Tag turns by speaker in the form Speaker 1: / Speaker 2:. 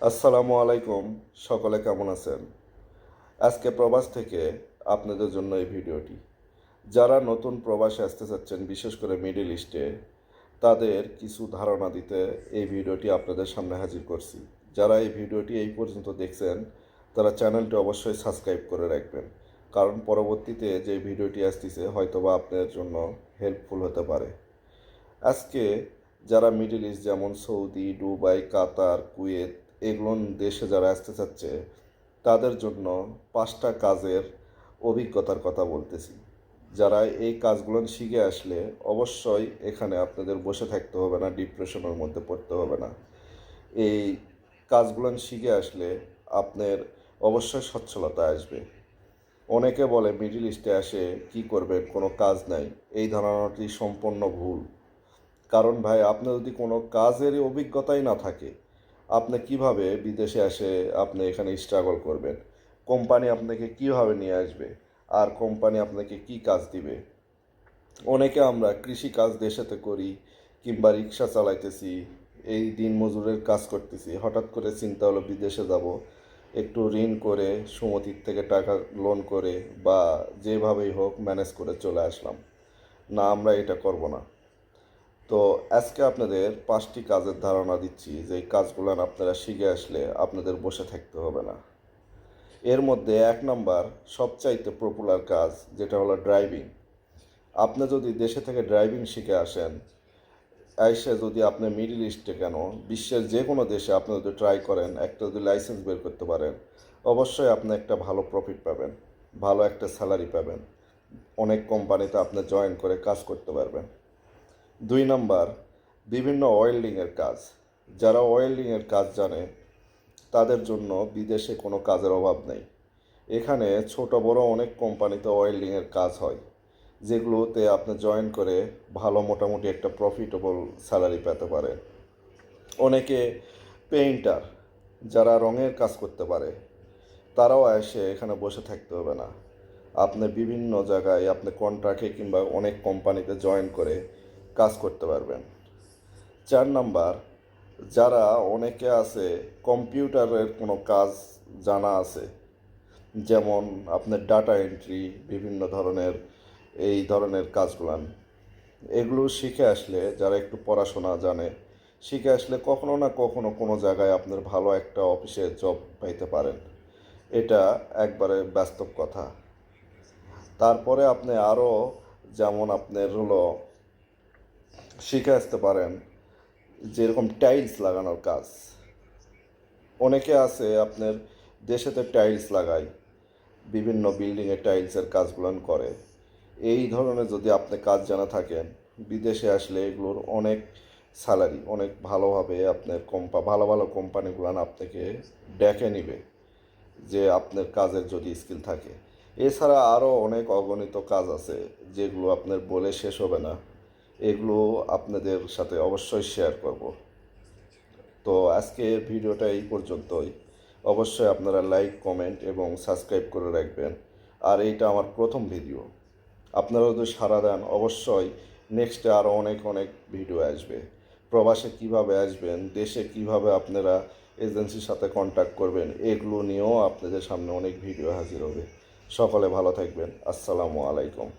Speaker 1: আসসালামু আলাইকুম। সকলে কেমন আছেন? আজকে প্রবাস থেকে আপনাদের জন্য এই ভিডিওটি। যারা নতুন প্রবাসে আসতে চাচ্ছেন, বিশেষ করে মিডল ইস্টে, তাদের কিছু ধারণা দিতে এই ভিডিওটি আপনাদের সামনে হাজির করছি। যারা এই ভিডিওটি এই পর্যন্ত দেখছেন, তারা চ্যানেলটি অবশ্যই সাবস্ক্রাইব করে রাখবেন, কারণ পরবর্তীতে যে ভিডিওটি আসতেছে হয়তোবা আপনার জন্য হেল্পফুল হতে পারে। আজকে যারা মিডল ইস্ট, যেমন সৌদি, দুবাই, কাতার, কুয়েত, এগুলো দেশে যারা আসতে চাচ্ছে, তাদের জন্য 5টা কাজের অভিজ্ঞতার কথা বলতেছি। যারা এই কাজগুলো শিখে আসলে অবশ্যই এখানে আপনাদের বসে থাকতে হবে না, ডিপ্রেশনের মধ্যে পড়তে হবে না। এই কাজগুলো শিখে আসলে আপনার অবশ্যই সচ্ছলতা আসবে। অনেকে বলে মিডল ইস্টে আসে কি করবেন, কোনো কাজ নাই। এই ধারণাটি সম্পূর্ণ ভুল। কারণ ভাই, আপনার যদি কোনো কাজের অভিজ্ঞতাই না থাকে, আপনি কিভাবে বিদেশে এসে আপনি এখানে স্ট্রাগল করবেন? কোম্পানি আপনাকে কিভাবে নিয়ে আসবে, আর কোম্পানি আপনাকে কি কাজ দিবে? অনেকে আমরা কৃষি কাজ দেশেতে করি, কিংবা রিক্সা চালাইতেছি, এই দিন মজুরের কাজ করতেছি, হঠাৎ করে চিন্তা হলো বিদেশে যাব, একটু ঋণ করে সুমতির থেকে টাকা লোন করে বা যেভাবেই হোক ম্যানেজ করে চলে আসলাম। না, আমরা এটা করব না। তো আজকে আপনাদের 5টি কাজের ধারণা দিচ্ছি, যে এই কাজগুলো আপনারা শিখে আসলে আপনাদের বসে থাকতে হবে না। এর মধ্যে 1 নম্বর সবচাইতে পপুলার কাজ, যেটা হলো ড্রাইভিং। আপনি যদি দেশে থেকে ড্রাইভিং শিখে আসেন, আইসে যদি আপনি মিডল ইস্টে কেন, বিশ্বের যে কোনো দেশে আপনি যদি ট্রাই করেন, একটা যদি লাইসেন্স বের করতে পারেন, অবশ্যই আপনি একটা ভালো প্রফিট পাবেন, ভালো একটা স্যালারি পাবেন, অনেক কোম্পানিতে আপনি জয়েন করে কাজ করতে পারবেন। 2 নম্বর, বিভিন্ন ওয়েল্ডিংয়ের কাজ। যারা ওয়েল্ডিংয়ের কাজ জানে, তাদের জন্য বিদেশে কোনো কাজের অভাব নেই। এখানে ছোট বড় অনেক কোম্পানিতে ওয়েল্ডিংয়ের কাজ হয়, যেগুলোতে আপনি জয়েন করে ভালো মোটামুটি একটা প্রফিটেবল স্যালারি পেতে পারেন। অনেকে পেইন্টার, যারা রঙের কাজ করতে পারে, তারাও এসে এখানে বসে থাকতে হবে না। আপনি বিভিন্ন জায়গায় আপনি কন্ট্রাক্টে কিংবা অনেক কোম্পানিতে জয়েন করে কাজ করতে পারবেন। 4 নম্বর, যারা অনেকে আছে কম্পিউটারের কোনো কাজ জানা আছে, যেমন আপনার ডাটা এন্ট্রি, বিভিন্ন ধরনের এই ধরনের কাজগুলান, এগুলো শিখে আসলে, যারা একটু পড়াশোনা জানে, শিখে আসলে কখনো না কখনো কোনো জায়গায় আপনার ভালো একটা অফিসে জব পাইতে পারেন। এটা একবারে বাস্তব কথা। তারপরে আপনি আরও, যেমন আপনার হলো, শিখে আসতে পারেন যেরকম টাইলস লাগানোর কাজ। অনেকে আছে আপনার দেশেতে টাইলস লাগায়, বিভিন্ন বিল্ডিংয়ে টাইলসের কাজগুলো করে। এই ধরনের যদি আপনি কাজ জানা থাকেন, বিদেশে আসলে এগুলোর অনেক স্যালারি, অনেক ভালোভাবে আপনার ভালো ভালো কোম্পানিগুলো আপনাকে ডেকে নিবে, যে আপনার কাজের যদি স্কিল থাকে। এছাড়া আরও অনেক অগণিত কাজ আছে, যেগুলো আপনার বলে শেষ হবে না। এগুলো আপনাদের সাথে অবশ্যই শেয়ার করব। তো আজকে ভিডিওটা এই পর্যন্তই। অবশ্যই আপনারা লাইক, কমেন্ট এবং সাবস্ক্রাইব করে রাখবেন। আর এইটা আমার প্রথম ভিডিও, আপনারা যদি সাড়া দেন, অবশ্যই নেক্সটে আরও অনেক অনেক ভিডিও আসবে। প্রবাসে কিভাবে আসবেন, দেশে কিভাবে আপনারা এজেন্সির সাথে কন্ট্যাক্ট করবেন, এগুলো নিয়েও আপনাদের সামনে অনেক ভিডিও হাজির হবে। সকলে ভালো থাকবেন। আসসালামু আলাইকুম।